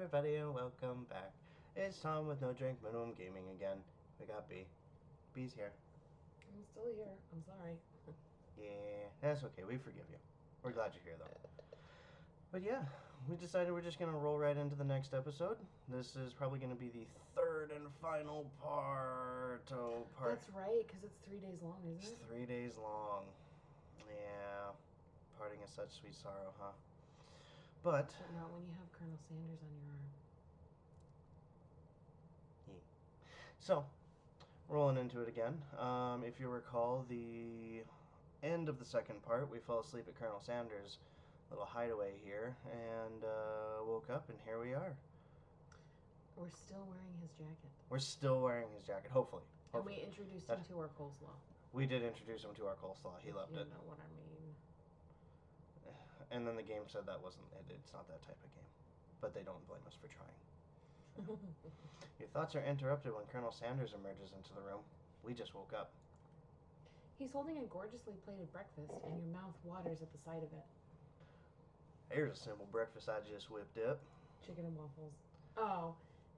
everybody, and welcome back. It's Tom with No Drink Minimum Gaming again. We got B. B's here. I'm still here. I'm sorry. Yeah, that's okay. We forgive you. We're glad you're here, though. But yeah, we decided we're just going to roll right into the next episode. This is probably going to be the third and final part. That's right, because it's 3 days long, isn't It's it? 3 days long. Yeah, parting is such sweet sorrow, huh? But not when you have Colonel Sanders on your arm. So, rolling into it again. If you recall, the end of the second part, we fell asleep at Colonel Sanders' little hideaway here and woke up, and here we are. We're still wearing his jacket. We're still wearing his jacket, hopefully. And we introduced him to our coleslaw. We did introduce him to our coleslaw. He loved it. You know what I mean. And then the game said that wasn't it. It's not that type of game. But they don't blame us for trying. Your thoughts are interrupted when Colonel Sanders emerges into the room. We just woke up. He's holding a gorgeously plated breakfast, and your mouth waters at the sight of it. Here's a simple breakfast I just whipped up. Chicken and waffles. Oh,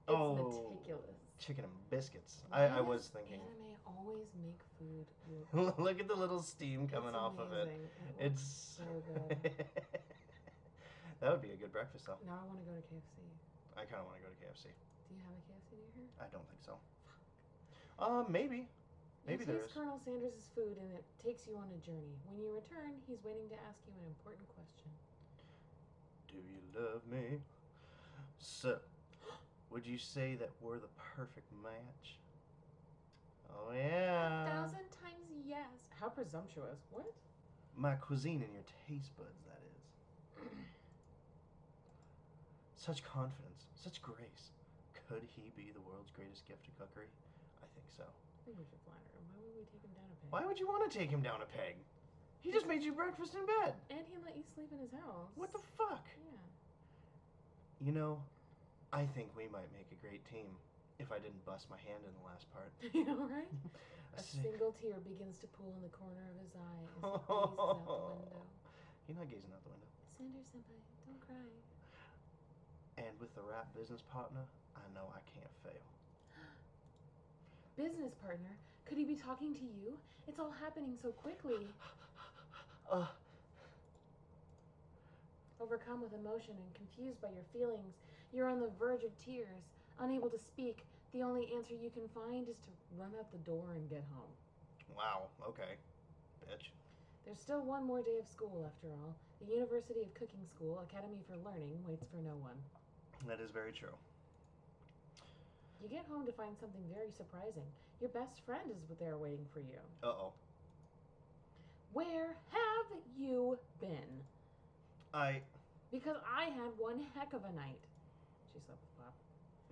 it's meticulous. Chicken and biscuits. I was thinking. Anime always make food Look at the little steam coming off of it. It's so good. That would be a good breakfast, though. Now I want to go to KFC. I kind of want to go to KFC. Do you have a KFC near here? I don't think so. Maybe. Maybe there is. You taste Colonel Sanders' food and it takes you on a journey. When you return, he's waiting to ask you an important question. Do you love me? So, would you say that we're the perfect match? Oh, yeah. 1,000 times yes. How presumptuous. What? My cuisine and your taste buds, that is. Such confidence, such grace. Could he be the world's greatest gift to cookery? I think so. I think we should flatter him. Why would we take him down a peg? Why would you want to take him down a peg? He just made you breakfast in bed. And he let you sleep in his house. What the fuck? Yeah. You know, I think we might make a great team if I didn't bust my hand in the last part. You know, right? A single tear begins to pool in the corner of his eye as he gazes out the window. You're not gazing out the window. Sanders senpai, don't cry. And with the right business partner, I know I can't fail. Business partner? Could he be talking to you? It's all happening so quickly. Overcome with emotion and confused by your feelings, you're on the verge of tears. Unable to speak, the only answer you can find is to run out the door and get home. Wow, okay. Bitch. There's still one more day of school, after all. The University of Cooking School, Academy for Learning, waits for no one. That is very true. You get home to find something very surprising. Your best friend is there waiting for you. Uh-oh. Where have you been? Because I had one heck of a night. She slept with Pop.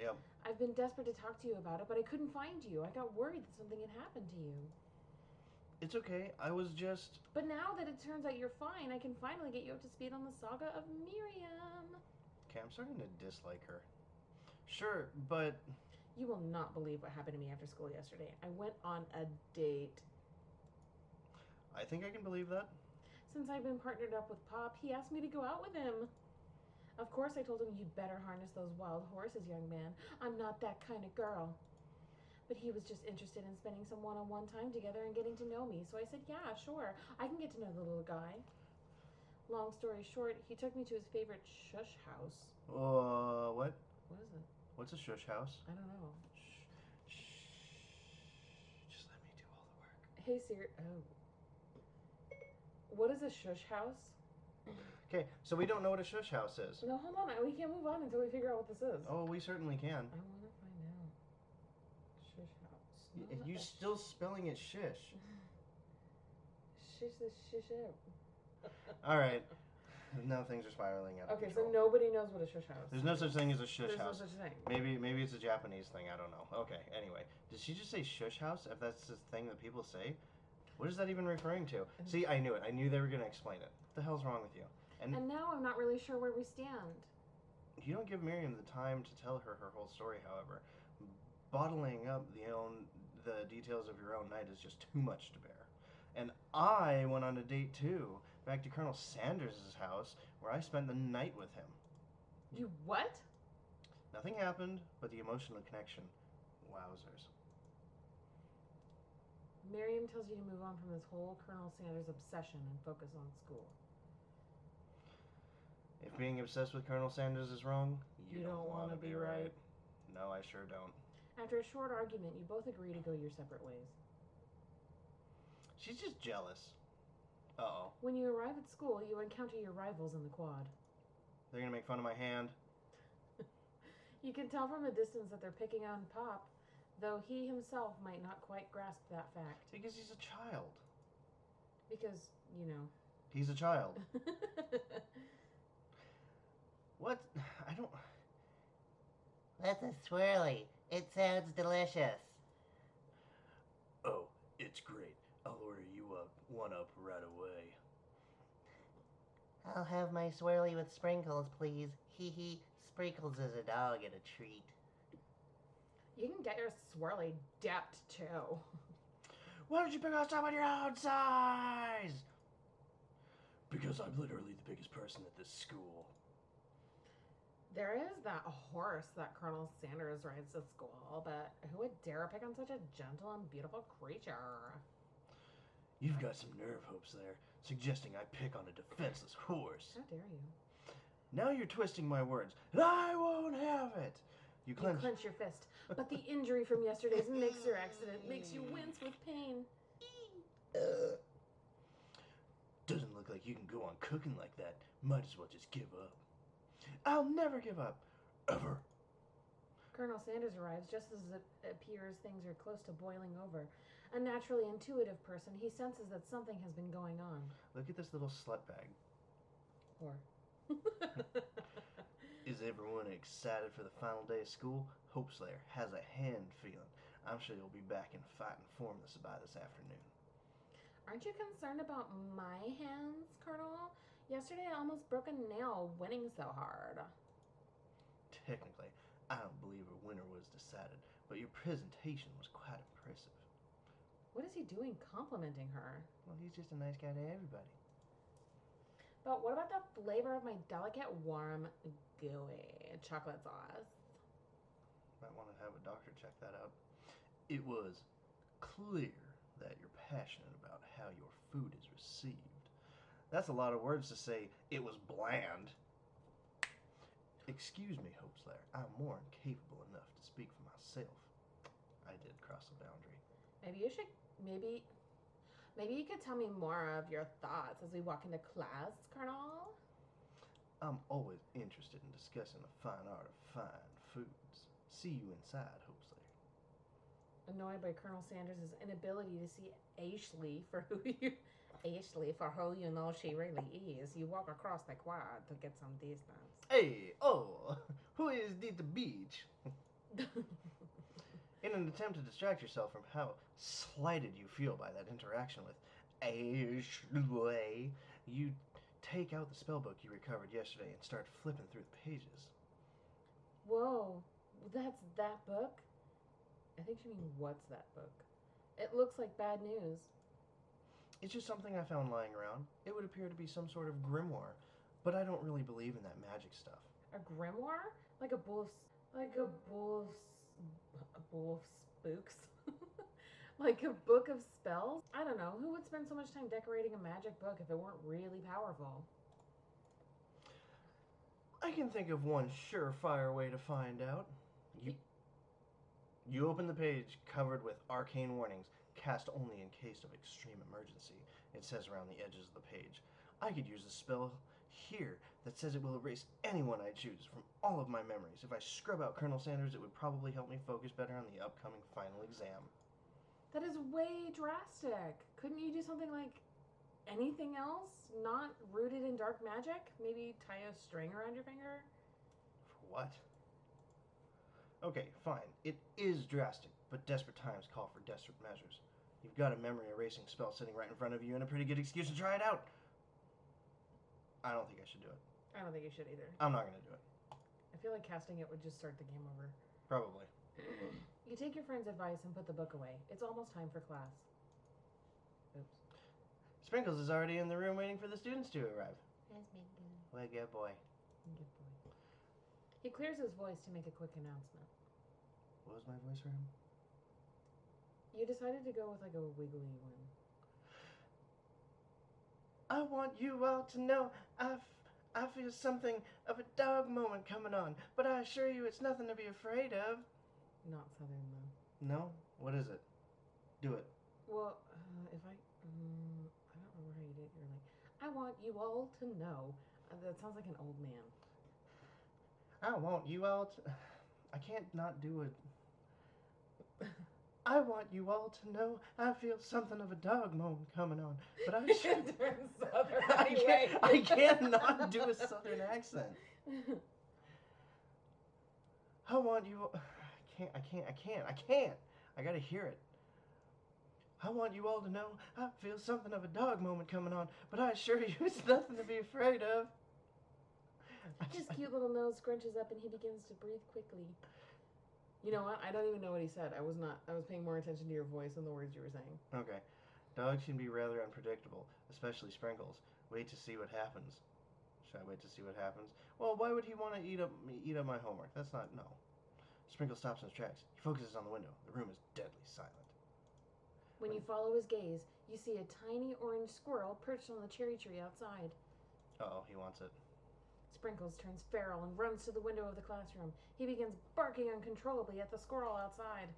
Yep. I've been desperate to talk to you about it, but I couldn't find you. I got worried that something had happened to you. It's okay. I was just... But now that it turns out you're fine, I can finally get you up to speed on the saga of Miriam. Okay, I'm starting to dislike her. Sure, but... You will not believe what happened to me after school yesterday. I went on a date. I think I can believe that. Since I've been partnered up with Pop, he asked me to go out with him. Of course, I told him you'd better harness those wild horses, young man. I'm not that kind of girl. But he was just interested in spending some one-on-one time together and getting to know me. So I said, yeah, sure. I can get to know the little guy. Long story short, he took me to his favorite shush house. What? What is it? What's a shush house? I don't know. Shh. Just let me do all the work. Hey, Siri. Oh. What is a shush house? Okay, so we don't know what a shush house is. No, hold on. We can't move on until we figure out what this is. Oh, we certainly can. I want to find out. Shush house. You're still spelling it shish. Shish this shish out. All right. Now things are spiraling out of Okay, control. so nobody knows what a shush house is. There's no such thing as a shush There's house. no such thing. Maybe it's a Japanese thing. I don't know. Okay. Anyway, did she just say shush house? If that's the thing that people say, what is that even referring to? See, I knew it. I knew they were going to explain it. What the hell's wrong with you? And now I'm not really sure where we stand. You don't give Miriam the time to tell her whole story. However, bottling up the details of your own night is just too much to bear. And I went on a date too, back to Colonel Sanders' house, where I spent the night with him. You what? Nothing happened, but the emotional connection. Wowzers. Miriam tells you to move on from this whole Colonel Sanders obsession and focus on school. If being obsessed with Colonel Sanders is wrong, you don't want to be right. No, I sure don't. After a short argument, you both agree to go your separate ways. She's just jealous. Uh-oh. When you arrive at school, you encounter your rivals in the quad. They're gonna make fun of my hand. You can tell from a distance that they're picking on Pop, though he himself might not quite grasp that fact. Because he's a child. Because, you know. He's a child. What? I don't... That's a swirly. It sounds delicious. Oh, it's great. I'll order you one up right away. I'll have my swirly with sprinkles, please. Hee hee. Sprinkles is a dog and a treat. You can get your swirly dipped, too. Why don't you pick out someone your own size? Because I'm literally the biggest person at this school. There is that horse that Colonel Sanders rides to school, but who would dare pick on such a gentle and beautiful creature? You've got some nerve, Hopes, there, suggesting I pick on a defenseless horse. How dare you? Now you're twisting my words, and I won't have it. You clench your fist, but the injury from yesterday's mixer accident makes you wince with pain. Doesn't look like you can go on cooking like that. Might as well just give up. I'll never give up. Ever. Colonel Sanders arrives just as it appears things are close to boiling over. A naturally intuitive person, he senses that something has been going on. Look at this little slut bag. Whore. Is everyone excited for the final day of school? Hope Slayer has a hand feeling. I'm sure you'll be back in fighting form by this afternoon. Aren't you concerned about my hands, Colonel? Yesterday I almost broke a nail winning so hard. Technically, I don't believe a winner was decided, but your presentation was quite impressive. What is he doing complimenting her? Well, he's just a nice guy to everybody. But what about the flavor of my delicate, warm, gooey chocolate sauce? Might want to have a doctor check that out. It was clear that you're passionate about how your food is received. That's a lot of words to say, it was bland. Excuse me, Hope Slayer. I'm more than capable enough to speak for myself. I did cross the boundary. Maybe you could tell me more of your thoughts as we walk into class, Colonel? I'm always interested in discussing the fine art of fine foods. See you inside, Hope Slayer. Annoyed by Colonel Sanders' inability to see Ashley for who you know she really is, you walk across the quad to get some distance. Hey, who is the beach? In an attempt to distract yourself from how slighted you feel by that interaction with Ashley, you take out the spellbook you recovered yesterday and start flipping through the pages. Whoa, that's that book? I think she means what's that book? It looks like bad news. It's just something I found lying around. It would appear to be some sort of grimoire, but I don't really believe in that magic stuff. A grimoire? Like a bull of spooks? Like a book of spells? I don't know. Who would spend so much time decorating a magic book if it weren't really powerful? I can think of one surefire way to find out. You open the page covered with arcane warnings, cast only in case of extreme emergency. It says around the edges of the page. I could use a spell here that says it will erase anyone I choose from all of my memories. If I scrub out Colonel Sanders, it would probably help me focus better on the upcoming final exam. That is way drastic. Couldn't you do something like anything else? Not rooted in dark magic? Maybe tie a string around your finger? For what? Okay, fine. It is drastic, but desperate times call for desperate measures. You've got a memory erasing spell sitting right in front of you and a pretty good excuse to try it out. I don't think I should do it. I don't think you should either. I'm not going to do it. I feel like casting it would just start the game over. Probably. You take your friend's advice and put the book away. It's almost time for class. Oops. Sprinkles is already in the room waiting for the students to arrive. That's been good. Well, good boy. Good boy. He clears his voice to make a quick announcement. What was my voice for him? You decided to go with like a wiggly one. I want you all to know I feel something of a dog moment coming on, but I assure you it's nothing to be afraid of. Not southern though. No? What is it? Do it. Well, if I don't remember how you did. You're like, I want you all to know. That sounds like an old man. I want you all to... I can't not do it. I want you all to know I feel something of a dog moment coming on, but I should... Turn southern anyway. I can't not do a southern accent. I want you... I can't. I gotta hear it. I want you all to know I feel something of a dog moment coming on, but I assure you it's nothing to be afraid of. His cute little nose scrunches up and he begins to breathe quickly. You know what? I don't even know what he said. I was paying more attention to your voice than the words you were saying. Okay. Dogs can be rather unpredictable, especially Sprinkles. Wait to see what happens. Should I wait to see what happens? Well, why would he want to eat up my homework? That's not... No. Sprinkle stops in his tracks. He focuses on the window. The room is deadly silent. When you follow his gaze, you see a tiny orange squirrel perched on the cherry tree outside. Uh-oh, he wants it. Sprinkles turns feral and runs to the window of the classroom. He begins barking uncontrollably at the squirrel outside.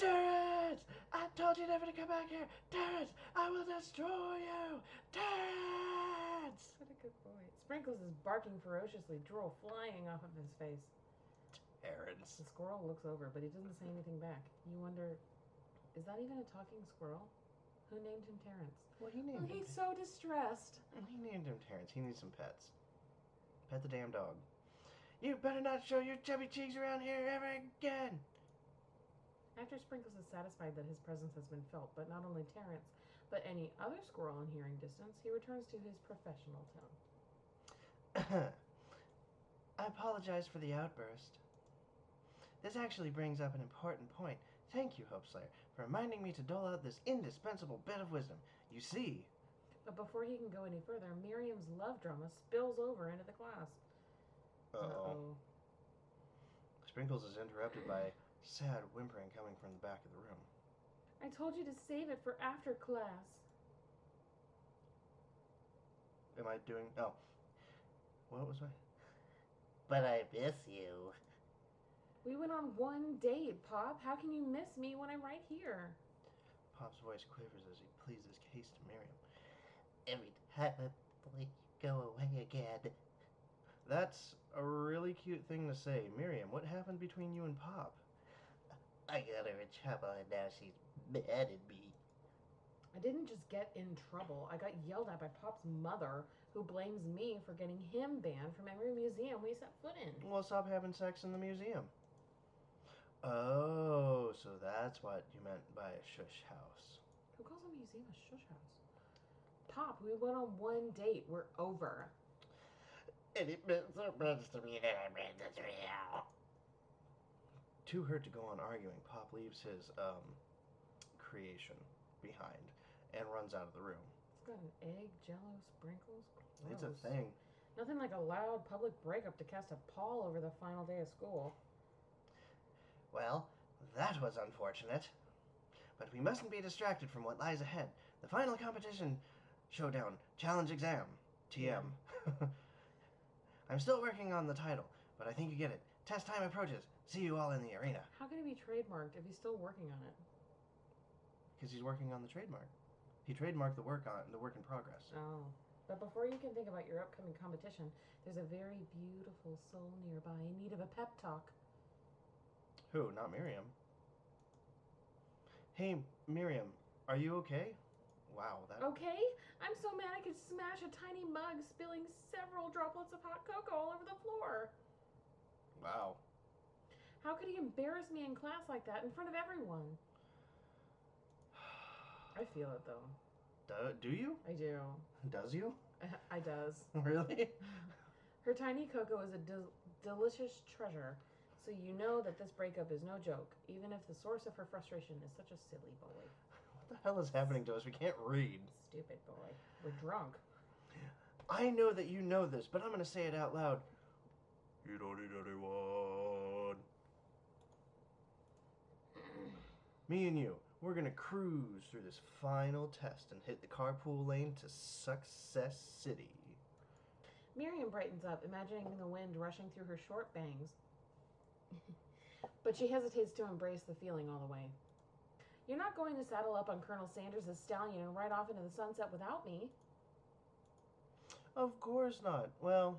Terrence! I told you never to come back here! Terrence! I will destroy you! Terrence! What a good boy. Sprinkles is barking ferociously, drool flying off of his face. Terrence. The squirrel looks over, but he doesn't say anything back. You wonder, is that even a talking squirrel? Who named him Terrence? Well, he named him... He's so distressed. He named him Terrence. He needs some pets. Pet the damn dog. You better not show your chubby cheeks around here ever again! After Sprinkles is satisfied that his presence has been felt, but not only Terrence, but any other squirrel in hearing distance, he returns to his professional tone. I apologize for the outburst. This actually brings up an important point. Thank you, Hopeslayer, for reminding me to dole out this indispensable bit of wisdom. You see... But before he can go any further, Miriam's love drama spills over into the class. Uh-oh. Sprinkles is interrupted by sad whimpering coming from the back of the room. I told you to save it for after class. Am I doing... Oh. What was I... But I miss you. We went on one date, Pop. How can you miss me when I'm right here? Pop's voice quivers as he pleads his case to Miriam. Every time I blink, you go away again. That's a really cute thing to say. Miriam, what happened between you and Pop? I got her in trouble and now she's mad at me. I didn't just get in trouble. I got yelled at by Pop's mother, who blames me for getting him banned from every museum we set foot in. Well, stop having sex in the museum. Oh, so that's what you meant by a shush house. Who calls a museum a shush house? Pop, we went on one date. We're over. And it meant so much to me that I made this real. Too hurt to go on arguing, Pop leaves his, creation behind and runs out of the room. It's got an egg, jello, sprinkles. Gross. It's a thing. Nothing like a loud public breakup to cast a pall over the final day of school. Well, that was unfortunate. But we mustn't be distracted from what lies ahead. The final competition, showdown, challenge exam, TM. I'm still working on the title, but I think you get it. Test time approaches. See you all in the arena. How can it be trademarked if he's still working on it? Because he's working on the trademark. He trademarked the work in progress. Oh. But before you can think about your upcoming competition, there's a very beautiful soul nearby in need of a pep talk. Who? Not Miriam. Hey, Miriam, are you okay? Wow, that... Okay? I'm so mad I could smash a tiny mug, spilling several droplets of hot cocoa all over the floor. Wow. How could he embarrass me in class like that in front of everyone? I feel it, though. Do you? I do. Does you? I does. Really? Her tiny cocoa is a delicious treasure, so you know that this breakup is no joke, even if the source of her frustration is such a silly boy. What the hell is happening to us? We can't read. Stupid boy. We're drunk. I know that you know this, but I'm going to say it out loud. You don't need anyone. Me and you, we're gonna cruise through this final test and hit the carpool lane to Success City. Miriam brightens up, imagining the wind rushing through her short bangs. But she hesitates to embrace the feeling all the way. You're not going to saddle up on Colonel Sanders' stallion and ride off into the sunset without me. Of course not. Well,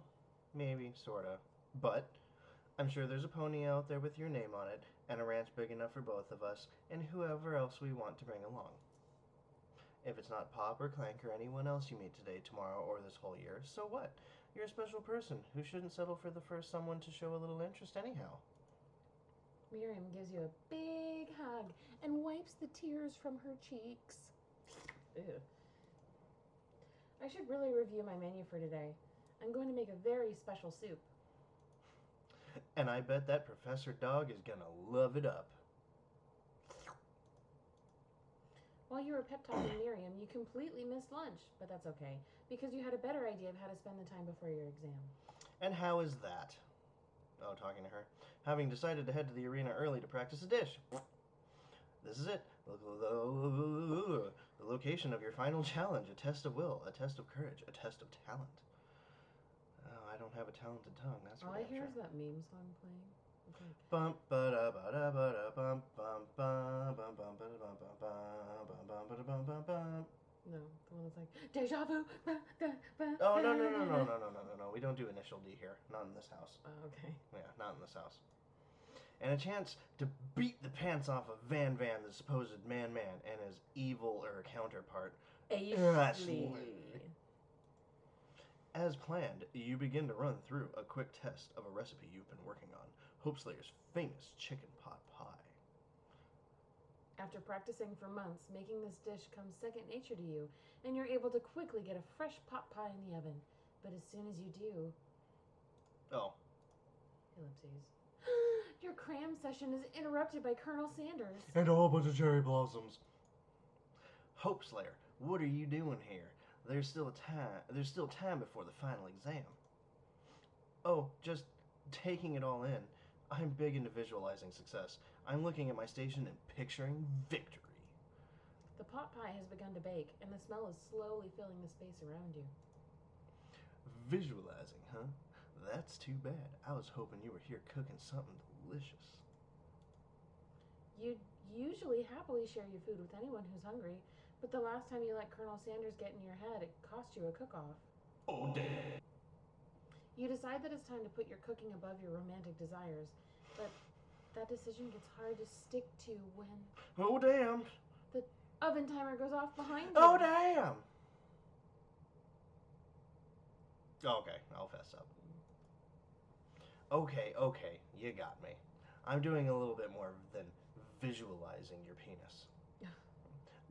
maybe, sorta. But I'm sure there's a pony out there with your name on it, and a ranch big enough for both of us, and whoever else we want to bring along. If it's not Pop or Clank or anyone else you meet today, tomorrow, or this whole year, so what? You're a special person who shouldn't settle for the first someone to show a little interest anyhow. Miriam gives you a big hug and wipes the tears from her cheeks. Ew. I should really review my menu for today. I'm going to make a very special soup. And I bet that Professor Dog is gonna love it up. While you were pep-talking Miriam, you completely missed lunch, but that's okay, because you had a better idea of how to spend the time before your exam. And how is that? Oh, talking to her. Having decided to head to the arena early to practice a dish. This is it. The location of your final challenge. A test of will, a test of courage, a test of talent. Oh, I don't have a talented tongue. That's All for I damn hear sure. is that meme song playing. It's like, Bum ba da ba da ba da bum bum bum bum bum ba da bum bum bum bum bum ba da bum bum bum. no, the one that's like, deja vu. Oh no! We don't do initial D here. Not in this house. Oh, okay. Yeah, not in this house. And a chance to beat the pants off of Van Van, the supposed man-man, and his evil counterpart. Ashley. As planned, you begin to run through a quick test of a recipe you've been working on, Hope Slayer's famous chicken pot pie. After practicing for months, making this dish comes second nature to you, and you're able to quickly get a fresh pot pie in the oven. But as soon as you do, Oh, ellipses. Your cram session is interrupted by Colonel Sanders. and a whole bunch of cherry blossoms. Hope Slayer, what are you doing here? There's still time before the final exam. Oh, just taking it all in. I'm big into visualizing success. I'm looking at my station and picturing victory. The pot pie has begun to bake, and the smell is slowly filling the space around you. Visualizing, huh? That's too bad. I was hoping you were here cooking something delicious. You usually happily share your food with anyone who's hungry, but the last time you let Colonel Sanders get in your head, it cost you a cook-off. Oh, damn. You decide that it's time to put your cooking above your romantic desires, but that decision gets hard to stick to when Oh, damn. the oven timer goes off behind you. Oh, damn. Okay, I'll fess up. Okay, you got me. I'm doing a little bit more than visualizing your penis.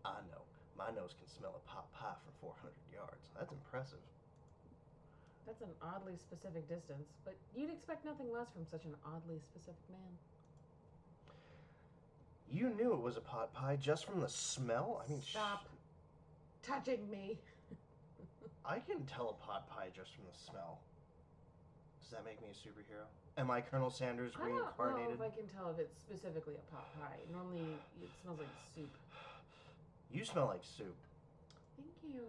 I know, my nose can smell a pot pie from 400 yards. That's impressive. That's an oddly specific distance, but you'd expect nothing less from such an oddly specific man. You knew it was a pot pie just from the smell? I mean, Stop touching me. I can tell a pot pie just from the smell. Does that make me a superhero? Am I Colonel Sanders I don't know reincarnated? if I can tell if it's specifically a pot pie. Normally, it smells like soup. You smell like soup. Thank you.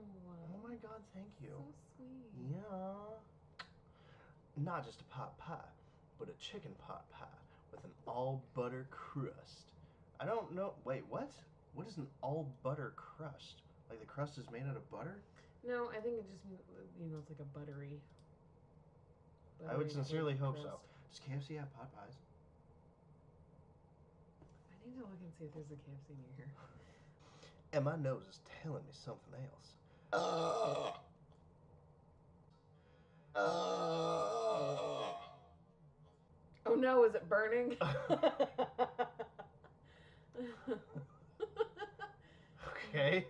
Oh my god, thank you. So sweet. Yeah. Not just a pot pie, but a chicken pot pie with an all butter crust. I don't know. Wait, what? What is an all butter crust? Like the crust is made out of butter? No, I think it just means, it's like a buttery. I would sincerely hope so. crust. Does KFC have pot pies? I need to look and see if there's a KFC near here. And my nose is telling me something else. Oh no, is it burning? Okay.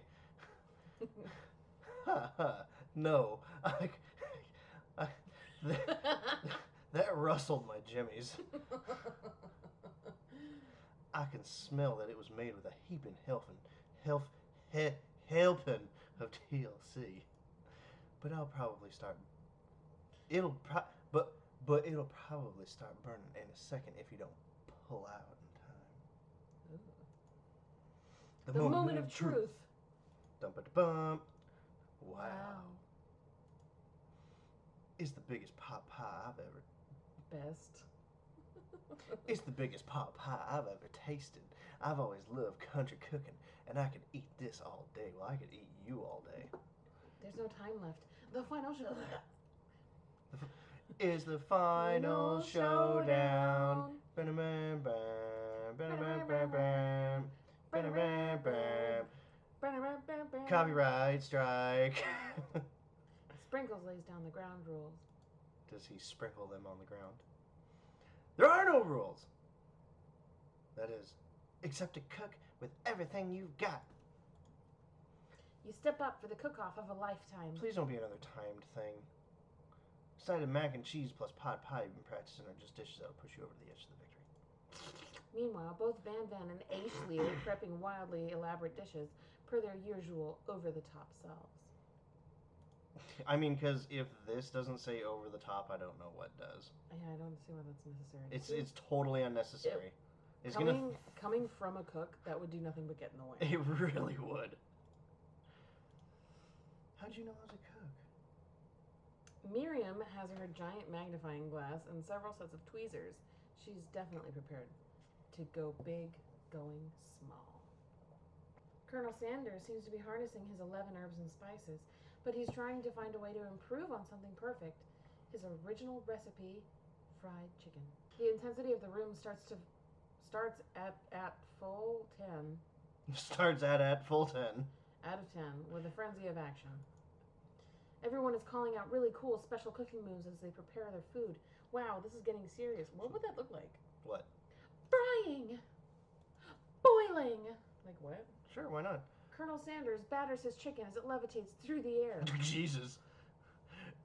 No. That rustled my jimmies. I can smell that it was made with a heaping helping of TLC. But I'll probably start. but it'll probably start burning in a second if you don't pull out in time. Ooh. The moment of truth. Dum-ba-da-bum. Wow. Wow. It's the biggest pot pie I've ever... Best. It's the biggest pot pie I've ever tasted. I've always loved country cooking, and I could eat this all day. Well, I could eat you all day. There's no time left. The final show. Is the final showdown. Ba-da-bam, bam, ba-da-bam, bam, bam, ba-da-bam, bam. Copyright strike. Sprinkles lays down the ground rules. Does he sprinkle them on the ground? There are no rules. That is, except to cook with everything you've got. You step up for the cook-off of a lifetime. Please don't be another timed thing. Side of mac and cheese plus pot pie you've been practicing are just dishes that'll push you over the edge of the victory. Meanwhile, both Van Van and Ashley are prepping wildly elaborate dishes per their usual over-the-top selves. I mean, because if this doesn't say over the top, I don't know what does. Yeah, I don't see why that's necessary. It's totally unnecessary. It's coming from a cook, that would do nothing but get in the way. It really would. How'd you know I was a cook? Miriam has her giant magnifying glass and several sets of tweezers. She's definitely prepared to go big, going small. Colonel Sanders seems to be harnessing his 11 herbs and spices, but he's trying to find a way to improve on something perfect. His original recipe, fried chicken. The intensity of the room starts at full 10. Starts at full 10. Out of 10, with a frenzy of action. Everyone is calling out really cool special cooking moves as they prepare their food. Wow, this is getting serious. What would that look like? What? Frying! Boiling! Like what? Sure, why not? Colonel Sanders batters his chicken as it levitates through the air. Jesus.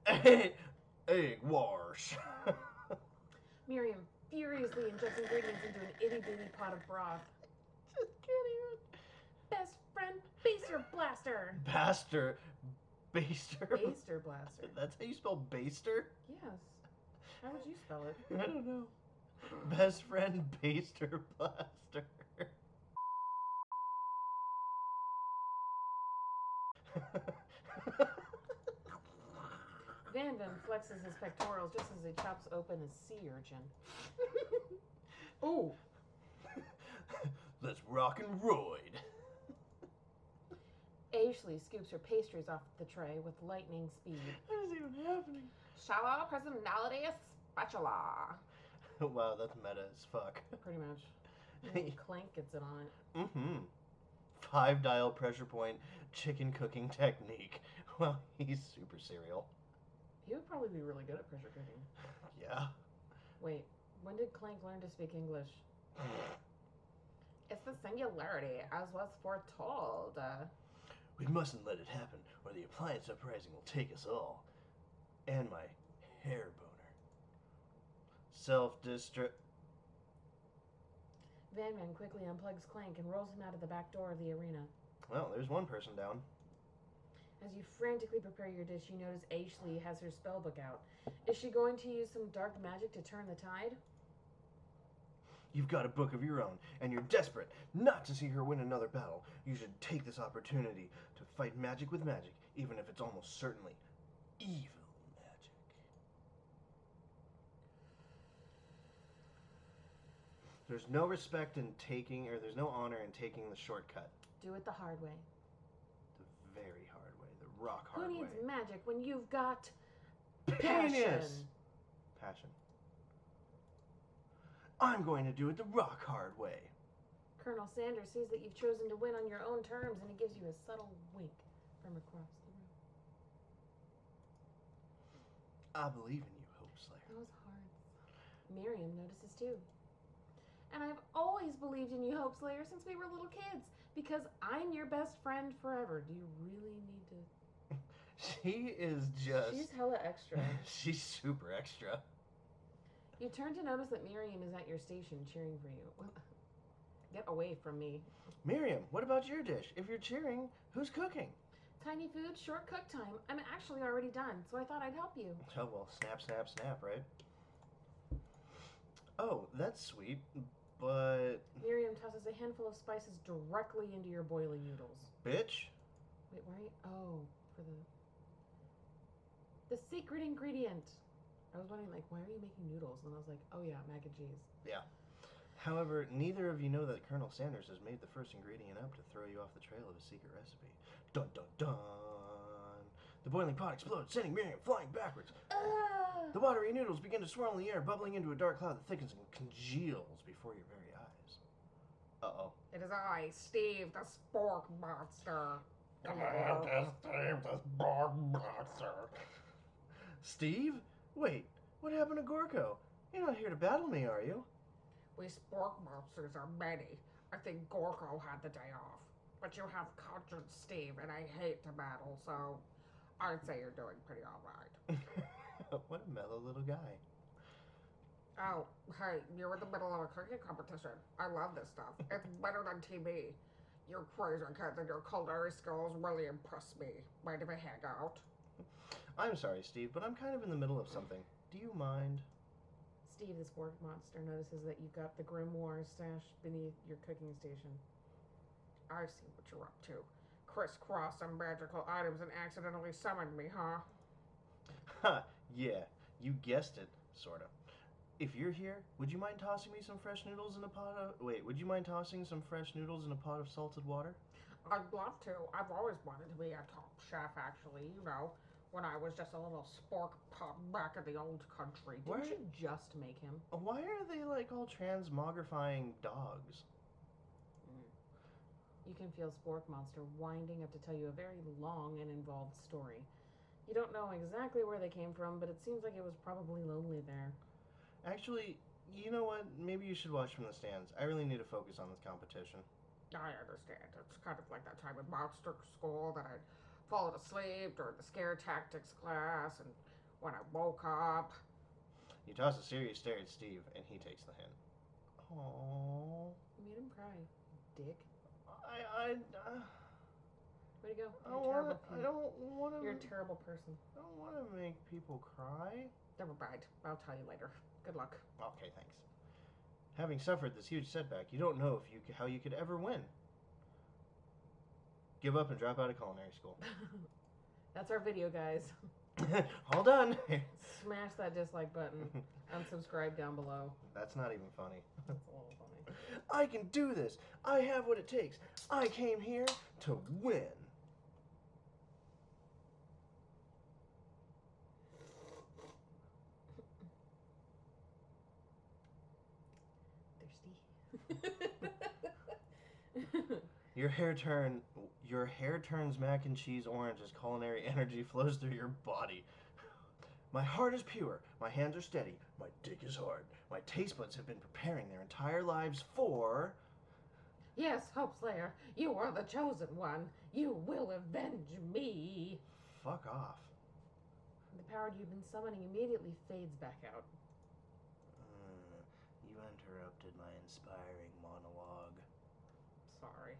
Egg wash. Miriam furiously injects ingredients into an itty-bitty pot of broth. Just kidding. Best friend, Baster Blaster! Baster. Baster? Baster Blaster. That's how you spell baster? Yes. How would you spell it? I don't know. Best friend Baster Blaster. Van Van flexes his pectorals just as he chops open a sea urchin. Ooh! Let's rock and roid. Ashley scoops her pastries off the tray with lightning speed. What is even happening? Shallow personality spatula. Wow, that's meta as fuck. Pretty much. And Clank gets it on it. Mm-hmm. 5-dial pressure point chicken cooking technique. Well, he's super serial. He would probably be really good at pressure cooking. Yeah. Wait, when did Clank learn to speak English? It's the singularity, as was foretold. We mustn't let it happen, or the appliance uprising will take us all. And my hair boner. Self-destruct. Van Van quickly unplugs Clank and rolls him out of the back door of the arena. Well, there's one person down. As you frantically prepare your dish, you notice Ashley has her spellbook out. Is she going to use some dark magic to turn the tide? You've got a book of your own, and you're desperate not to see her win another battle. You should take this opportunity to fight magic with magic, even if it's almost certainly evil magic. There's no respect in taking, or there's no honor in taking the shortcut. Do it the hard way. The very hard way, the rock hard way. Who needs magic when you've got Penis! Passion. I'm going to do it the rock hard way. Colonel Sanders sees that you've chosen to win on your own terms, and he gives you a subtle wink from across the room. I believe in you, Hope Slayer. Those hearts. Miriam notices too. And I've always believed in you, Hope Slayer, since we were little kids, because I'm your best friend forever. Do you really need to? She is just... She's hella extra. She's super extra. You turn to notice that Miriam is at your station cheering for you. Get away from me. Miriam, what about your dish? If you're cheering, who's cooking? Tiny food, short cook time. I'm actually already done, so I thought I'd help you. Oh, well, snap, snap, snap, right? Oh, that's sweet, but... Miriam tosses a handful of spices directly into your boiling noodles. Bitch? Wait, why? Oh, for the secret ingredient. I was wondering, like, why are you making noodles? And I was like, oh yeah, mac and cheese. Yeah. However, neither of you know that Colonel Sanders has made the first ingredient up to throw you off the trail of a secret recipe. Dun dun dun! The boiling pot explodes, sending Miriam flying backwards. The watery noodles begin to swirl in the air, bubbling into a dark cloud that thickens and congeals before your very eyes. Uh-oh. It is I, Steve, the spork monster. Steve? Wait, what happened to Gorko? You're not here to battle me, are you? We spork monsters are many. I think Gorko had the day off. But you have conquered Steve, and I hate to battle, so I'd say you're doing pretty alright. What a mellow little guy. Oh, hey, you're in the middle of a cooking competition. I love this stuff. It's better than TV. Your crazy kids and your culinary skills really impress me. Mind if I hang out? I'm sorry, Steve, but I'm kind of in the middle of something. Do you mind? Steve, the spork monster, notices that you've got the grimoire stashed beneath your cooking station. I see what you're up to. Crisscross some magical items and accidentally summoned me, huh? Ha, yeah, you guessed it, sorta. If you're here, would you mind tossing me some fresh noodles in a pot of... Wait, would you mind tossing some fresh noodles in a pot of salted water? I'd love to. I've always wanted to be a top chef, actually, you know, when I was just a little spork pup back in the old country. Didn't you just make him? Why are they, like, all transmogrifying dogs? You can feel Spork Monster winding up to tell you a very long and involved story. You don't know exactly where they came from, but it seems like it was probably lonely there. Actually, you know what? Maybe you should watch from the stands. I really need to focus on this competition. I understand. It's kind of like that time in monster school that I'd fallen asleep during the scare tactics class, and when I woke up... You toss a serious stare at Steve, and he takes the hint. Aww. You made him cry, dick. Way to go. I don't want to... You're a terrible person. I don't want to make people cry. Never mind. I'll tell you later. Good luck. Okay, thanks. Having suffered this huge setback, you don't know how you could ever win. Give up and drop out of culinary school. That's our video, guys. All done. Smash that dislike button. Unsubscribe down below. That's not even funny. That's a little funny. I can do this. I have what it takes. I came here to win. Thirsty? Your hair turns mac and cheese orange as culinary energy flows through your body. My heart is pure, my hands are steady, my dick is hard. My taste buds have been preparing their entire lives for... Yes, Hope Slayer, you are the chosen one. You will avenge me. Fuck off. The power you've been summoning immediately fades back out. You interrupted my inspiring monologue. Sorry.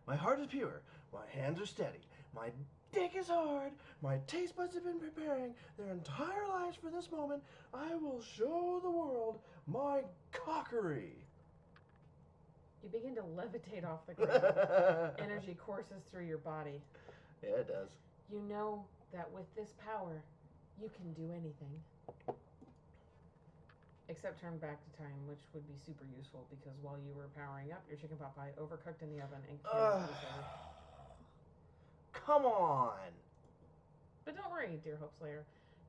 My heart is pure, my hands are steady, my dick is hard, my taste buds have been preparing their entire lives for this moment. I will show the world my cockery. You begin to levitate off the ground. Energy courses through your body. Yeah, it does. You know that with this power, you can do anything. Except turn back to time, which would be super useful because while you were powering up, your chicken pot pie overcooked in the oven and killed you. Come on! But don't worry, dear Hope Slayer.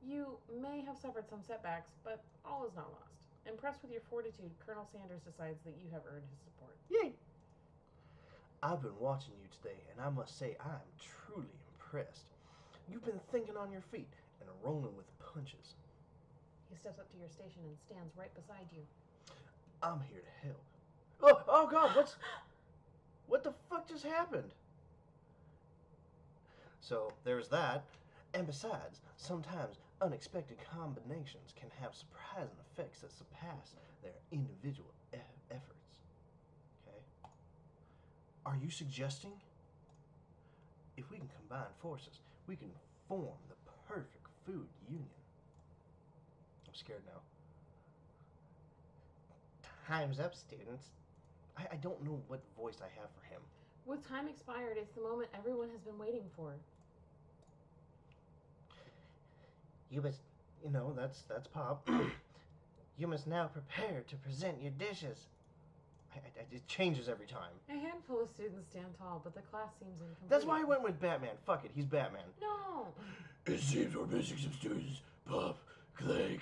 You may have suffered some setbacks, but all is not lost. Impressed with your fortitude, Colonel Sanders decides that you have earned his support. Yay! I've been watching you today, and I must say I am truly impressed. You've been thinking on your feet and rolling with punches. He steps up to your station and stands right beside you. I'm here to help. Oh God, what the fuck just happened? So there's that, and besides, sometimes unexpected combinations can have surprising effects that surpass their individual efforts. Okay? Are you suggesting if we can combine forces, we can form the perfect food union? I'm scared now. Time's up, students. I don't know what voice I have for him. With time expired, it's the moment everyone has been waiting for. You must, that's Pop. You must now prepare to present your dishes. It changes every time. A handful of students stand tall, but the class seems incomplete. That's why I went with Batman. Fuck it, he's Batman. No! It seems we're missing some students. Pop, Clank.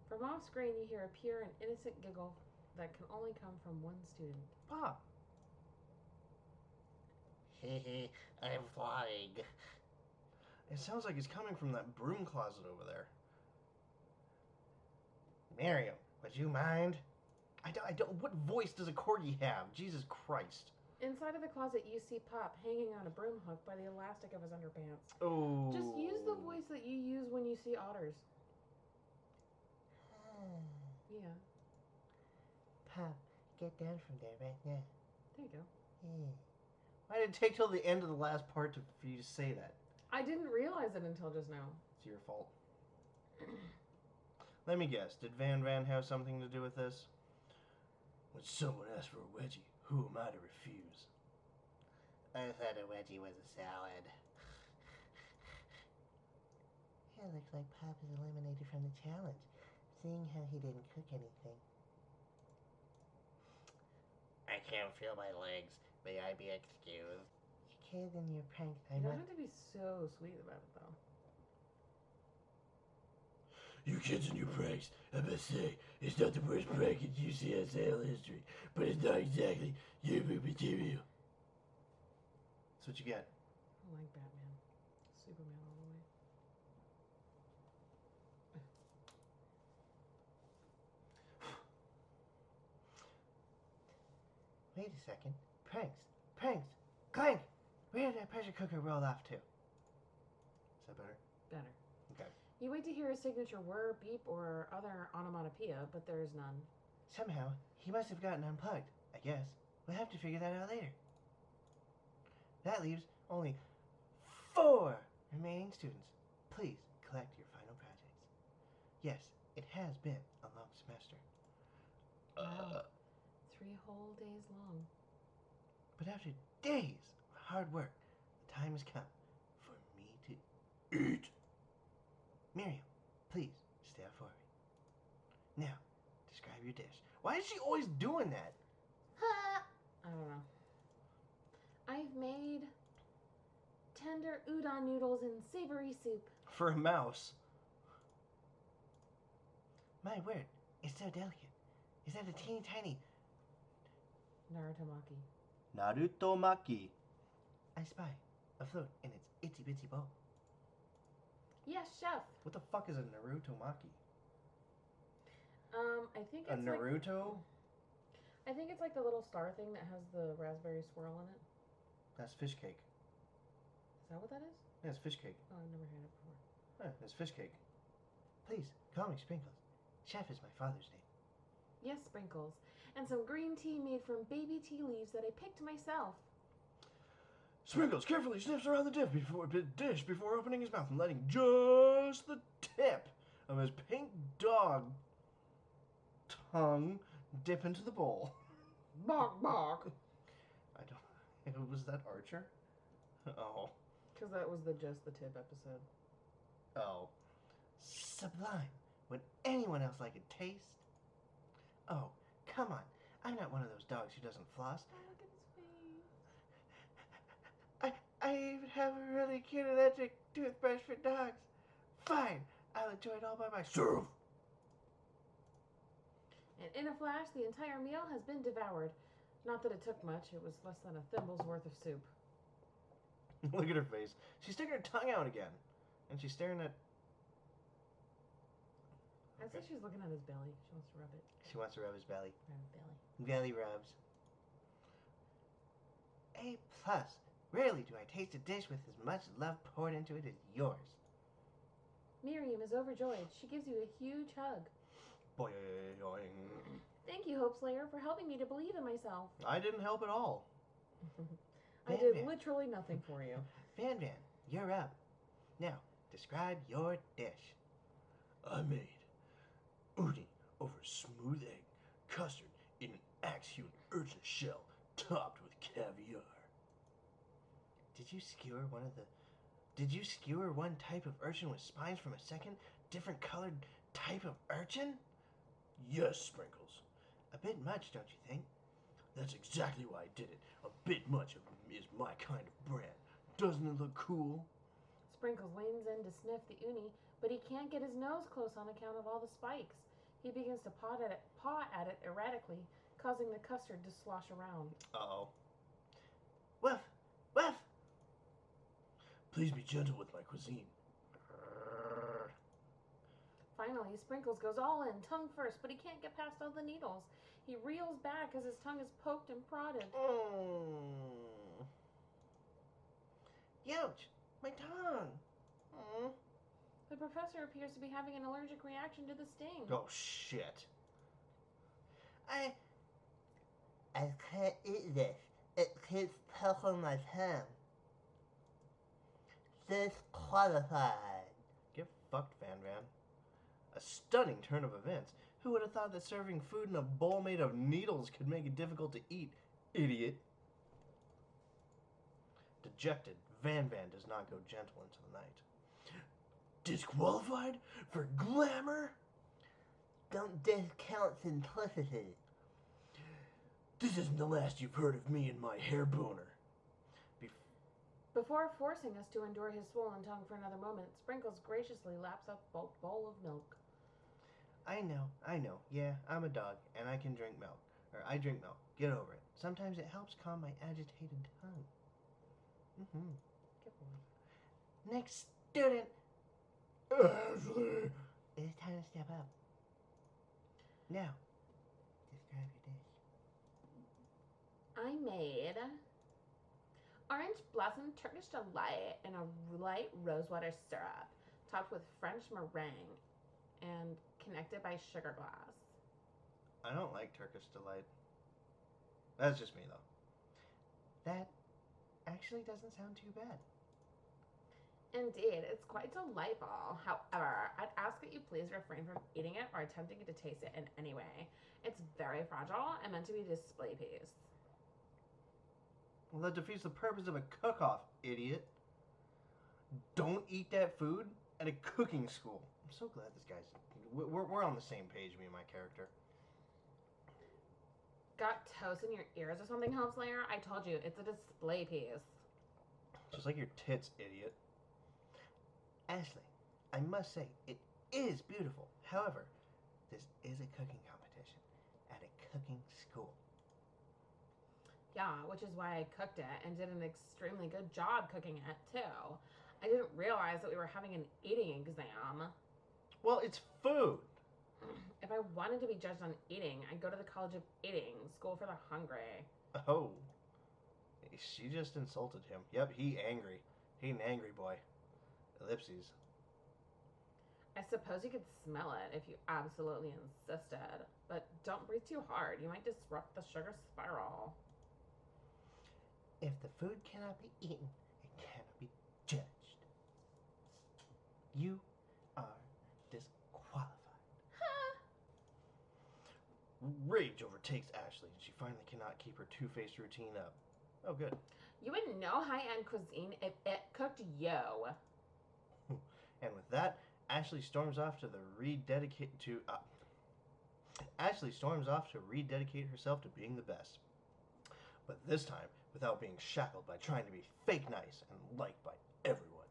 From off screen, you hear a pure and innocent giggle that can only come from one student. Pop. Hehe, I'm flying. It sounds like it's coming from that broom closet over there. Miriam, would you mind? I don't. What voice does a corgi have? Jesus Christ. Inside of the closet, you see Pop hanging on a broom hook by the elastic of his underpants. Oh. Just use the voice that you use when you see otters. Yeah, Pop, get down from there right now. there you go. Yeah. Why did it take till the end of the last part for you to say that? I didn't realize it until just now. It's your fault. Let me guess. Did Van have something to do with this? When someone asks for a wedgie, who am I to refuse? I thought a wedgie was a salad. It looks like Pop is eliminated from the challenge, seeing how he didn't cook anything. I can't feel my legs. May I be excused? Okay, then your prank. You don't have to be so sweet about it, though. You kids and your pranks, I must say, it's not the worst prank in UCSL history, but it's not exactly your material. That's what you get. I like Batman. Superman all the way. Wait a second. Pranks! Clank! Where did that pressure cooker roll off to? Is that better? Better. Okay. You wait to hear a signature whir, beep, or other onomatopoeia, but there is none. Somehow, he must have gotten unplugged, I guess. We'll have to figure that out later. That leaves only 4 remaining students. Please collect your final projects. Yes, it has been a long semester. Wow. 3 whole days long. But after days of hard work, the time has come for me to Eat. Miriam, please step forward. Now, describe your dish. Why is she always doing that? I don't know. I've made tender udon noodles in savory soup. For a mouse. My word, it's so delicate. Is that a teeny tiny? Narutomaki. Naruto Maki. I spy a float in its itsy bitsy bowl. Yes, chef. What the fuck is a Naruto Maki? I think A it's Naruto? I think it's like the little star thing that has the raspberry swirl in it. That's fish cake. Is that what that is? Yeah, it's fish cake. Oh, I've never had it before. Yeah, it's fish cake. Please call me Sprinkles. Chef is my father's name. Yes, sprinkles. And some green tea made from baby tea leaves that I picked myself. Sprinkles carefully sniffs around the dish before opening his mouth and letting just the tip of his pink dog tongue dip into the bowl. Bark, bark. I don't. Was that Archer? Oh. Because that was just the tip episode. Oh. Sublime. Would anyone else like a taste? Oh, come on. I'm not one of those dogs who doesn't floss. Oh, look at his face. I even have a really cute electric toothbrush for dogs. Fine. I'll enjoy it all by myself. Serve. And in a flash, the entire meal has been devoured. Not that it took much. It was less than a thimble's worth of soup. Look at her face. She's sticking her tongue out again. And she's staring at... I'd say she's looking at his belly. She wants to rub it. She wants to rub his belly. Rub his belly. Belly rubs. A plus. Rarely do I taste a dish with as much love poured into it as yours. Miriam is overjoyed. She gives you a huge hug. Boing. Thank you, Hope Slayer, for helping me to believe in myself. I didn't help at all. I did literally nothing for you. Van, you're up. Now, describe your dish. I made udi over smoked custard in an axe-hewn urchin shell topped with caviar. Did you skewer one type of urchin with spines from a second, different colored type of urchin? Yes, Sprinkles. A bit much, don't you think? That's exactly why I did it. A bit much of is my kind of brand. Doesn't it look cool? Sprinkles leans in to sniff the uni, but he can't get his nose close on account of all the spikes. He begins to paw at it erratically, causing the custard to slosh around. Uh-oh. Woof! Woof! Please be gentle with my cuisine. Finally, Sprinkles goes all in, tongue first, but he can't get past all the needles. He reels back as his tongue is poked and prodded. Youch! My tongue! The professor appears to be having an allergic reaction to the sting. Oh, shit. I can't eat this. It keeps poking my tongue. Disqualified. Get fucked, Van Van. A stunning turn of events. Who would have thought that serving food in a bowl made of needles could make it difficult to eat? Idiot. Dejected, Van Van does not go gentle into the night. Disqualified? For glamour? Don't discount simplicity. This isn't the last you've heard of me and my hair boner. Before forcing us to endure his swollen tongue for another moment, Sprinkles graciously laps up a bowl of milk. I know. Yeah, I'm a dog, and I can drink milk. Or I drink milk. Get over it. Sometimes it helps calm my agitated tongue. Good boy. Next student. Ashley! It's time to step up. Now, describe your dish. I made orange blossom Turkish delight in a light rosewater syrup, topped with French meringue and connected by sugar glass. I don't like Turkish delight. That's just me, though. That actually doesn't sound too bad. Indeed, it's quite delightful. However, I'd ask that you please refrain from eating it or attempting to taste it in any way. It's very fragile and meant to be a display piece. Well, that defeats the purpose of a cook-off, idiot. Don't eat that food at a cooking school. I'm so glad this guy's... We're on the same page, me and my character. Got toast in your ears or something, Homeslayer? I told you, it's a display piece. Just like your tits, idiot. Ashley, I must say, it is beautiful. However, this is a cooking competition at a cooking school. Yeah, which is why I cooked it and did an extremely good job cooking it, too. I didn't realize that we were having an eating exam. Well, it's food. If I wanted to be judged on eating, I'd go to the College of Eating, School for the Hungry. Oh. She just insulted him. Yep, he angry. He an angry boy. Ellipses. I suppose you could smell it if you absolutely insisted, but don't breathe too hard. You might disrupt the sugar spiral. If the food cannot be eaten, it cannot be judged. You are disqualified. Rage overtakes Ashley, and she finally cannot keep her two-faced routine up. Oh, good. You would know high-end cuisine if it cooked you. And with that, Ashley storms off to rededicate herself to being the best. But this time, without being shackled by trying to be fake nice and liked by everyone.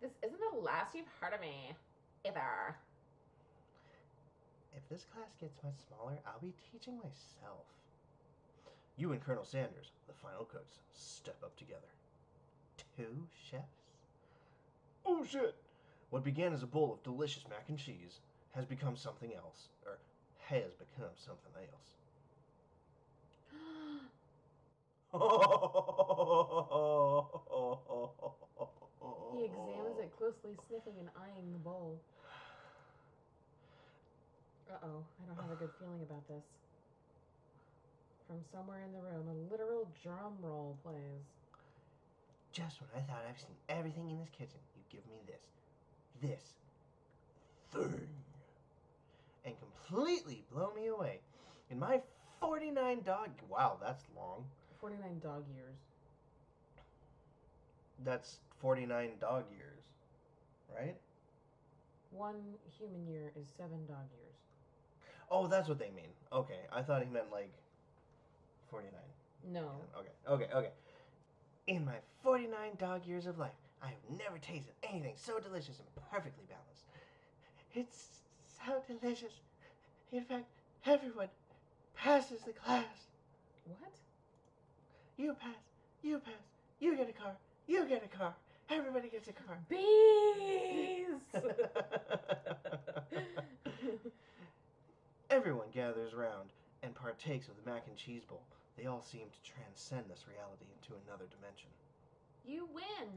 This isn't the last you've heard of me, either. If this class gets much smaller, I'll be teaching myself. You and Colonel Sanders, the final cooks, step up together. 2 chefs? Oh shit! What began as a bowl of delicious mac and cheese has become something else. Or has become something else. He examines it closely, sniffing and eyeing the bowl. Uh-oh, I don't have a good feeling about this. From somewhere in the room, a literal drum roll plays. Just when I thought I've seen everything in this kitchen, you give me this thing, and completely blow me away. In my 49 dog... Wow, that's long. 49 dog years. That's 49 dog years, right? 1 human year is 7 dog years. Oh, that's what they mean. Okay, I thought he meant like 49. No. Okay. In my 49 dog years of life, I have never tasted anything so delicious and perfectly balanced. It's so delicious. In fact, everyone passes the class. What? You pass, you get a car, you get a car. Everybody gets a car. Bees! Everyone gathers round and partakes of the mac and cheese bowl. They all seem to transcend this reality into another dimension. You win!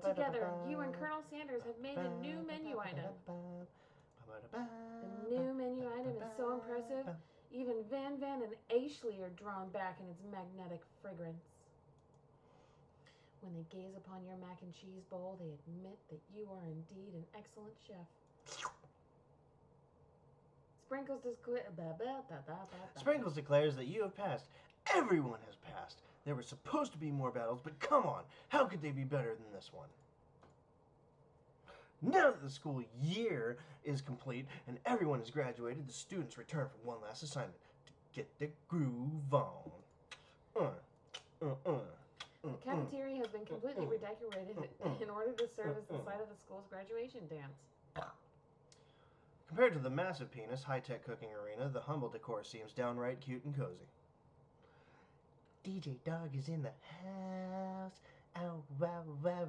Together, you and Colonel Sanders have made a new menu item. The new menu item is so impressive, even Van and Ashley are drawn back in its magnetic fragrance. When they gaze upon your mac and cheese bowl, they admit that you are indeed an excellent chef. Sprinkles declares that you have passed. Everyone has passed. There were supposed to be more battles, but come on, how could they be better than this one? Now that the school year is complete and everyone has graduated, the students return for one last assignment to get the groove on. The cafeteria has been completely redecorated in order to serve as the site of the school's graduation dance. Compared to the massive penis, high-tech cooking arena, the humble decor seems downright cute and cozy. DJ Dog is in the house. Ow, wow, wow,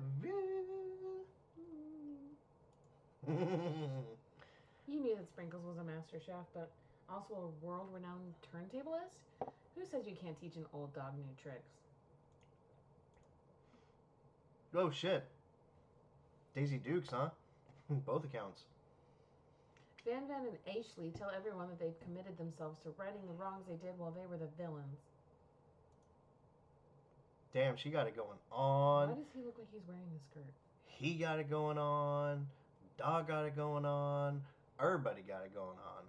You knew that Sprinkles was a master chef, but also a world-renowned turntablist? Who says you can't teach an old dog new tricks? Oh, shit. Daisy Dukes, huh? Both accounts. Van and Ashley tell everyone that they've committed themselves to righting the wrongs they did while they were the villains. Damn, she got it going on. Why does he look like he's wearing a skirt? He got it going on. Dog got it going on. Everybody got it going on.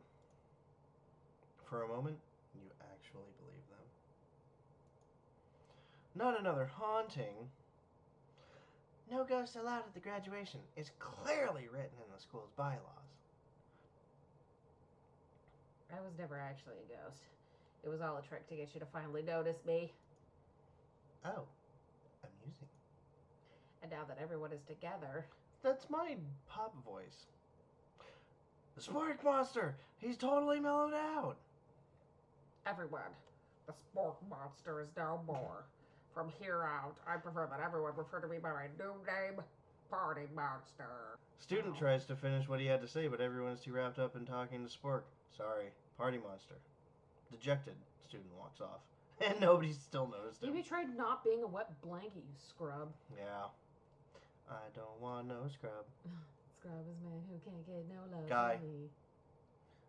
For a moment, you actually believe them. Not another haunting. No ghosts allowed at the graduation. It's clearly written in the school's bylaws. I was never actually a ghost. It was all a trick to get you to finally notice me. Oh, amusing. And now that everyone is together... That's my pop voice. The Spark Monster! He's totally mellowed out! Everyone, the Spork Monster is no more. From here out, I prefer that everyone refer to me by my new name, Party Monster. Student tries to finish what he had to say, but everyone is too wrapped up in talking to Spork. Sorry, Party Monster. Dejected, student walks off. And nobody still noticed him. Maybe try not being a wet blanket, you scrub. Yeah. I don't want no scrub. Scrub is a man who can't get no love Guy. from me.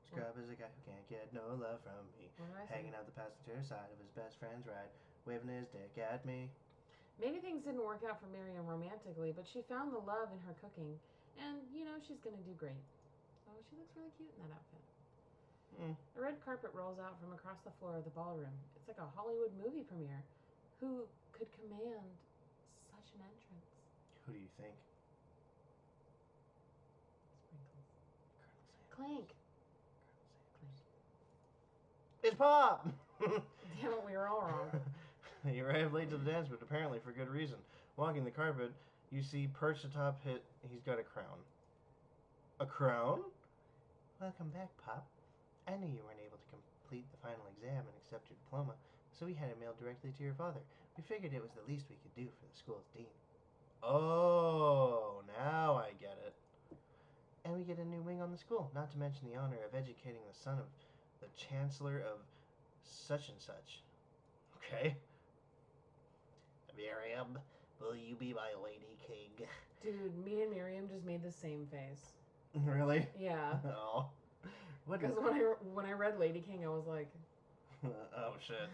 Scrub is a guy who can't get no love from me. What did I say? Hanging out the passenger side of his best friend's ride, waving his dick at me. Maybe things didn't work out for Miriam romantically, but she found the love in her cooking. And, you know, she's going to do great. Oh, she looks really cute in that outfit. A red carpet rolls out from across the floor of the ballroom. It's like a Hollywood movie premiere. Who could command such an entrance? Who do you think? Sprinkles. Clank. Clank. It's Pop! Damn it, we were all wrong. You arrive late to the dance, but apparently for good reason. Walking the carpet, you see perched atop he's got a crown. A crown? Welcome back, Pop. I knew you weren't able to complete the final exam and accept your diploma, so we had it mailed directly to your father. We figured it was the least we could do for the school's dean. Oh, now I get it. And we get a new wing on the school, not to mention the honor of educating the son of the chancellor of such and such. Okay. Miriam, will you be my lady king? Dude, me and Miriam just made the same face. Really? Yeah. Oh. What Because when I read Lady King, I was like... Oh, shit.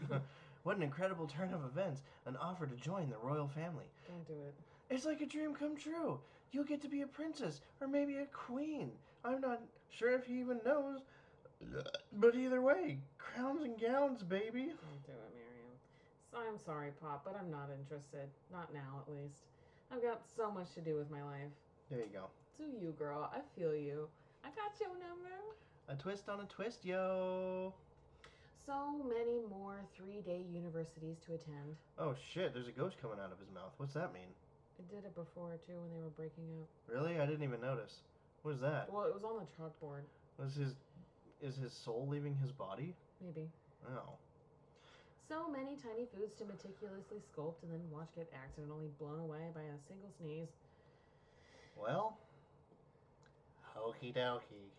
What an incredible turn of events. An offer to join the royal family. Don't do it. It's like a dream come true. You'll get to be a princess, or maybe a queen. I'm not sure if he even knows. But either way, crowns and gowns, baby. Don't do it, Miriam. So I'm sorry, Pop, but I'm not interested. Not now, at least. I've got so much to do with my life. There you go. Do you, girl. I feel you. I got your number. A twist on a twist, yo. So many more 3-day universities to attend. Oh shit, there's a ghost coming out of his mouth. What's that mean? I did it before, too, when they were breaking up. Really? I didn't even notice. What is that? Well, it was on the chalkboard. Is his soul leaving his body? Maybe. Oh. So many tiny foods to meticulously sculpt and then watch get accidentally blown away by a single sneeze. Well, hokey dokey.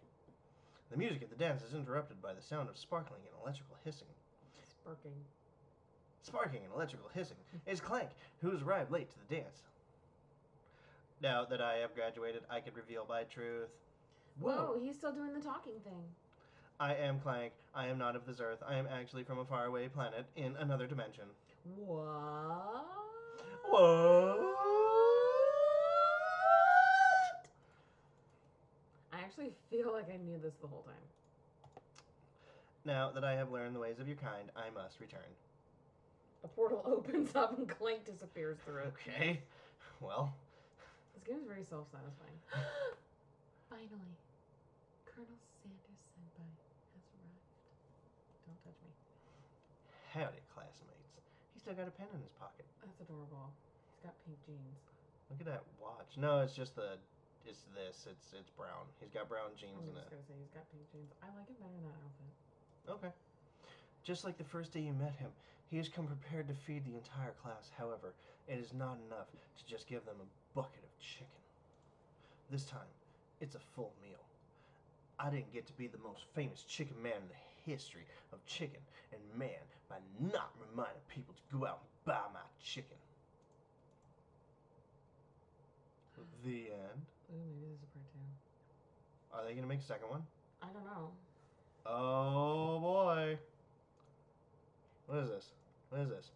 The music at the dance is interrupted by the sound of sparkling and electrical hissing. Sparking. Sparking and electrical hissing is Clank, who has arrived late to the dance. Now that I have graduated, I can reveal my truth. Whoa, he's still doing the talking thing. I am Clank. I am not of this earth. I am actually from a faraway planet in another dimension. What? What? I actually feel like I knew this the whole time. Now that I have learned the ways of your kind, I must return. A portal opens up and Clank disappears through it. Okay. Well. This game is very self-satisfying. Finally, Colonel Sanders Senpai has arrived. Don't touch me. Howdy, classmates. He's still got a pen in his pocket. That's adorable. He's got pink jeans. Look at that watch. No, it's just it's this. It's brown. He's got brown jeans I in was it. just gonna say he's got pink jeans. I like it better in that outfit. Okay. Just like the first day you met him, he has come prepared to feed the entire class. However, it is not enough to just give them a bucket of chicken. This time, it's a full meal. I didn't get to be the most famous chicken man in the history of chicken and man by not reminding people to go out and buy my chicken. The end. Ooh, maybe there's a part 2. Are they gonna make a second one? I don't know. Oh boy. What is this? What is this?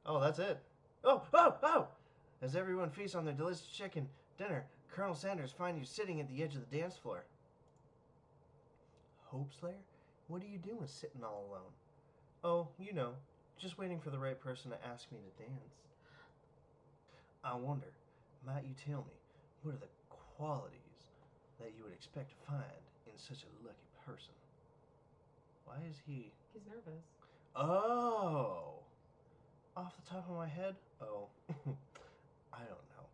Oh, that's it. Oh! As everyone feasts on their delicious chicken dinner, Colonel Sanders finds you sitting at the edge of the dance floor. Hope Slayer? What are you doing sitting all alone? Oh, you know, just waiting for the right person to ask me to dance. I wonder, might you tell me, what are the qualities that you would expect to find in such a lucky person? Why is he... He's nervous. Oh! Off the top of my head? Oh, I don't know.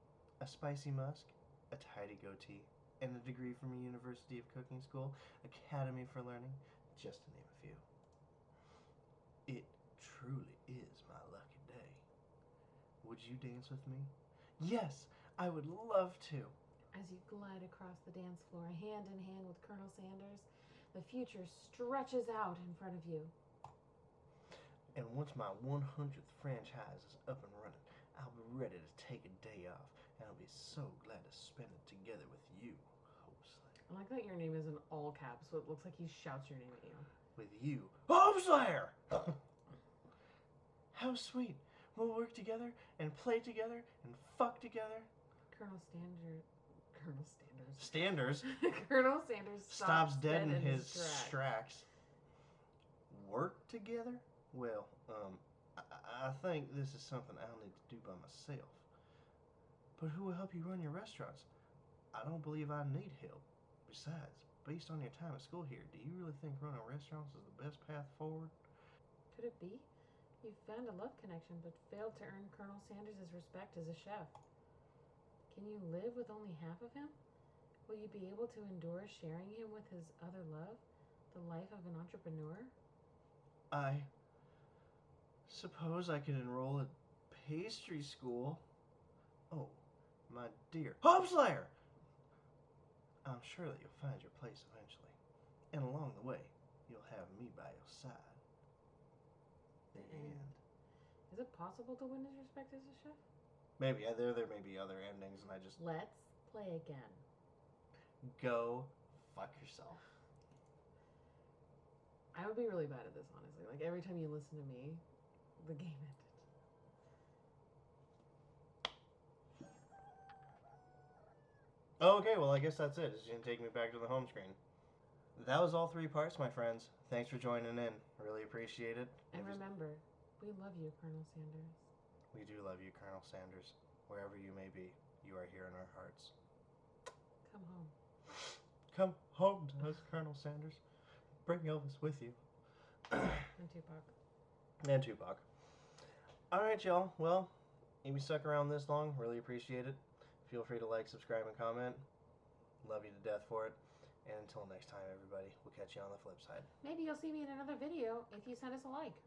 A spicy musk, a tidy goatee, and a degree from a University of Cooking School, Academy for Learning, just to name a few. It truly is my lucky day. Would you dance with me? Yes, I would love to. As you glide across the dance floor, hand in hand with Colonel Sanders, the future stretches out in front of you. And once my 100th franchise is up and running, I'll be ready to take a day off, and I'll be so glad to spend it together with you, Hope Slayer. I like that your name is in all caps, so it looks like he shouts your name at you. With you, Hope Slayer! How sweet. We'll work together, and play together, and fuck together. Colonel Sanders. Standers Colonel Sanders stops dead in his tracks. tracks. Work together? Well, I think this is something I'll need to do by myself. But who will help you run your restaurants? I don't believe I need help. Besides, based on your time at school here, do you really think running restaurants is the best path forward? Could it be? You found a love connection, but failed to earn Colonel Sanders' respect as a chef. Can you live with only half of him? Will you be able to endure sharing him with his other love, the life of an entrepreneur? I suppose I could enroll at pastry school. Oh, my dear Hope Slayer! I'm sure that you'll find your place eventually. And along the way, you'll have me by your side. The end. Is it possible to win his respect as a chef? Maybe. There may be other endings, and I just... Let's play again. Go fuck yourself. I would be really bad at this, honestly. Like, every time you listen to me, the game ended. Oh, okay, well, I guess that's it. It's going to take me back to the home screen. That was all 3 parts, my friends. Thanks for joining in. Really appreciate it. And remember, we love you, Colonel Sanders. We do love you, Colonel Sanders. Wherever you may be, you are here in our hearts. Come home. Come home to us, Colonel Sanders. Bring Elvis with you. And Tupac. And Tupac. Alright, y'all. Well, if you stuck around this long, really appreciate it. Feel free to like, subscribe, and comment. Love you to death for it. And until next time, everybody, we'll catch you on the flip side. Maybe you'll see me in another video if you send us a like.